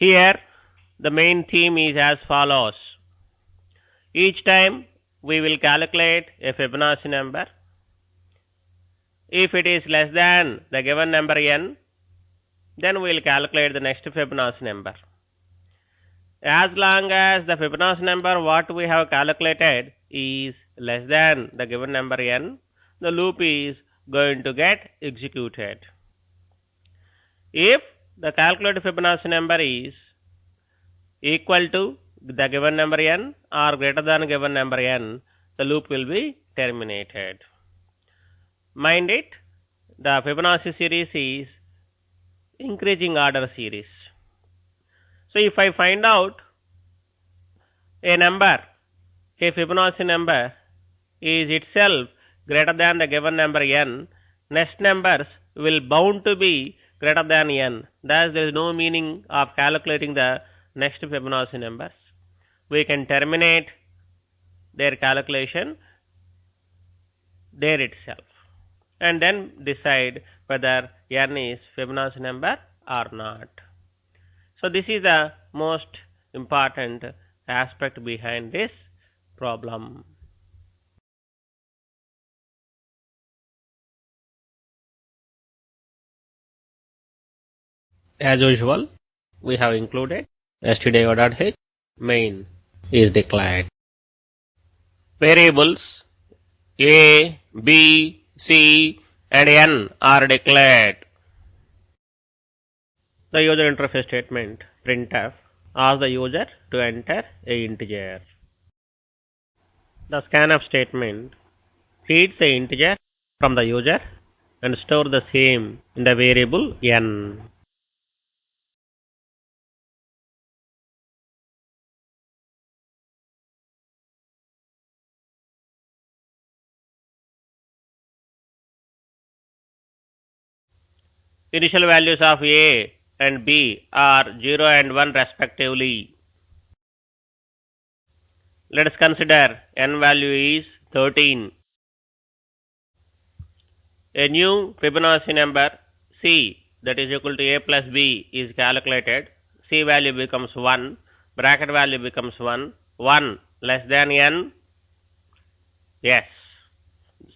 Here, the main theme is as follows. Each time we will calculate a Fibonacci number. If it is less than the given number n, then we will calculate the next Fibonacci number. As long as the Fibonacci number what we have calculated is less than the given number n, the loop is going to get executed. If the calculated Fibonacci number is equal to the given number n or greater than given number n, the loop will be terminated. Mind it, the Fibonacci series is increasing order series. So if I find out a number, a Fibonacci number is itself greater than the given number n, next numbers will bound to be greater than n. Thus there is no meaning of calculating the next Fibonacci numbers. We can terminate their calculation there itself and then decide whether n is Fibonacci number or not. So this is the most important aspect behind this problem. As usual, we have included stdio.h main is declared. Variables a, b, c and n are declared. The user interface statement printf asks the user to enter a integer. The scanf statement reads the integer from the user and store the same in the variable n. Initial values of a and b are 0 and 1 respectively. Let us consider n value is 13. A new Fibonacci number c that is equal to a plus b is calculated. C value becomes 1, bracket value becomes 1, 1 less than n, yes.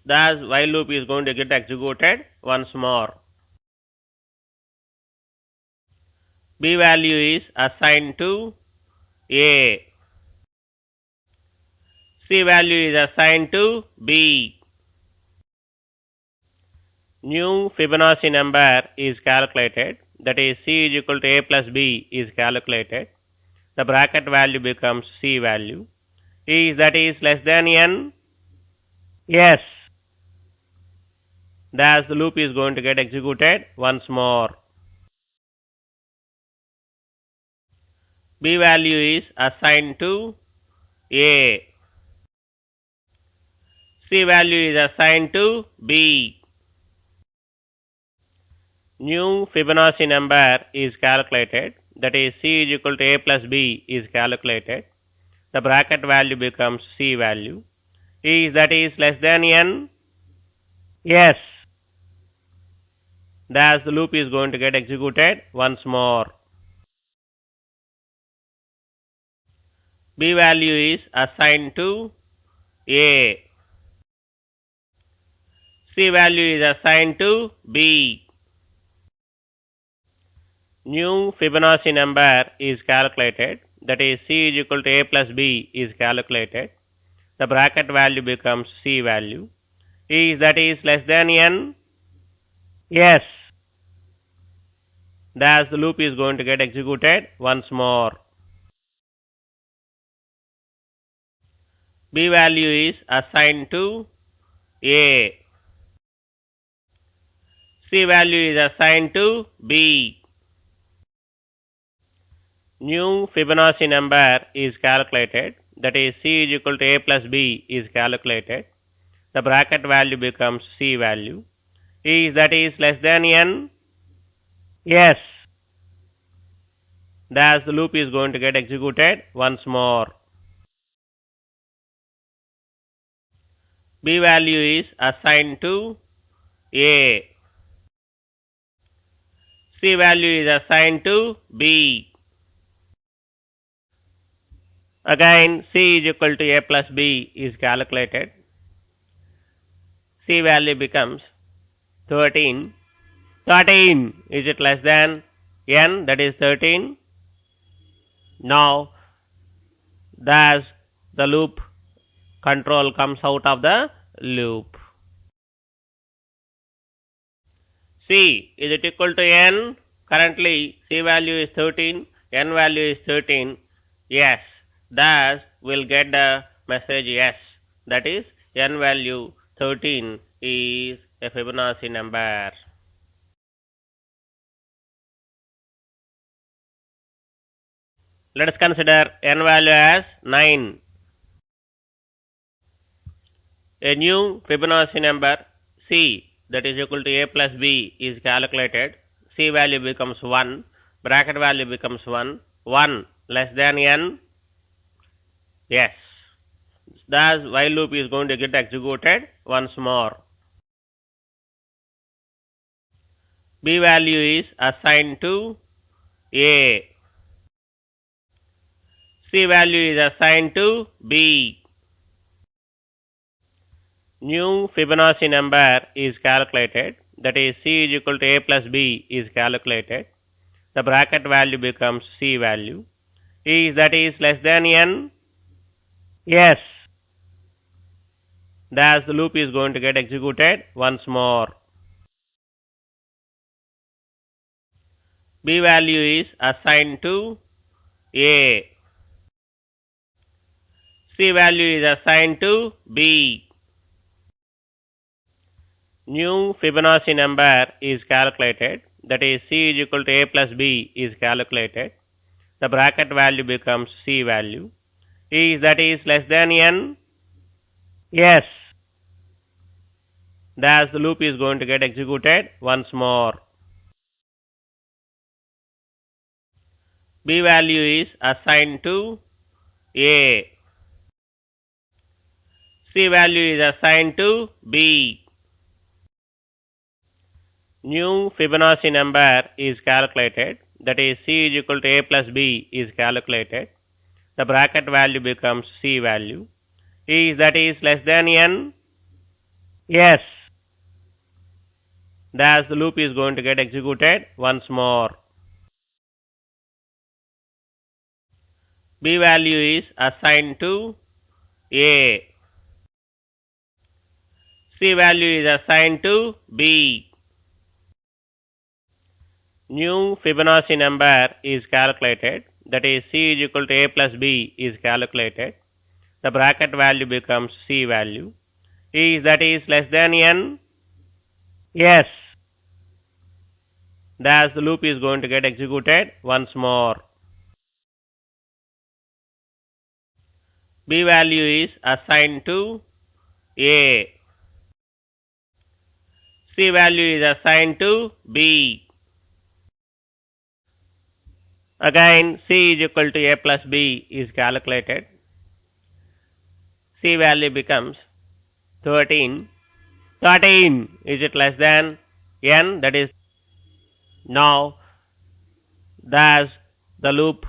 Thus while loop is going to get executed once more. B value is assigned to a. C value is assigned to b. New Fibonacci number is calculated, that is c is equal to a plus b is calculated. The bracket value becomes c value. Is that is less than n? Yes. Thus the loop is going to get executed once more. B value is assigned to a. C value is assigned to b. New Fibonacci number is calculated, that is c is equal to a plus b is calculated. The bracket value becomes c value. Is that is less than n? Yes. Thus the loop is going to get executed once more. B value is assigned to a. C value is assigned to b. New Fibonacci number is calculated, that is c is equal to a plus b is calculated. The bracket value becomes c value. Is that is less than n? Yes. Thus the loop is going to get executed once more. B value is assigned to a. C value is assigned to b. New Fibonacci number is calculated, that is c is equal to a plus b is calculated. The bracket value becomes c value. Is that is less than n? Yes. Thus the loop is going to get executed once more. B value is assigned to a. C value is assigned to b. Again, C is equal to A plus B is calculated. C value becomes 13. 13, is it less than n, that is 13? Now, thus the loop control comes out of the loop. C, is it equal to n? Currently, C value is 13, n value is 13. Yes, thus we'll get the message yes. That is, n value 13 is a Fibonacci number. Let us consider n value as 9. A new Fibonacci number C, that is equal to A plus B, is calculated. C value becomes 1, bracket value becomes 1, 1 less than n? Yes. Thus, while loop is going to get executed once more. B value is assigned to A. C value is assigned to B. New Fibonacci number is calculated, that is C is equal to A plus B is calculated. The bracket value becomes C value. Is that is less than n? Yes. Thus the loop is going to get executed once more. B value is assigned to A. C value is assigned to B. New Fibonacci number is calculated, that is C is equal to A plus B is calculated. The bracket value becomes C value. Is that is less than n? Yes. Thus the loop is going to get executed once more. B value is assigned to A. C value is assigned to B. New Fibonacci number is calculated, that is C is equal to A plus B is calculated. The bracket value becomes C value. Is that is less than n? Yes. Thus the loop is going to get executed once more. B value is assigned to A. C value is assigned to B. New Fibonacci number is calculated, that is C is equal to A plus B is calculated. The bracket value becomes C value. Is that is less than n? Yes. Thus the loop is going to get executed once more. B value is assigned to A. C value is assigned to B. Again, C is equal to A plus B is calculated. C value becomes 13. 13, is it less than n? That is, now, thus the loop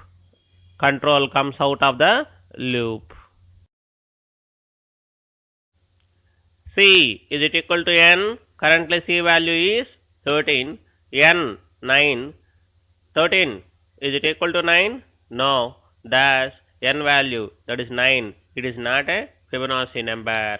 control comes out of the loop. C, is it equal to n? Currently C value is 13, n 9. 13, is it equal to 9? No. Thus n value, that is 9, it is not a Fibonacci number.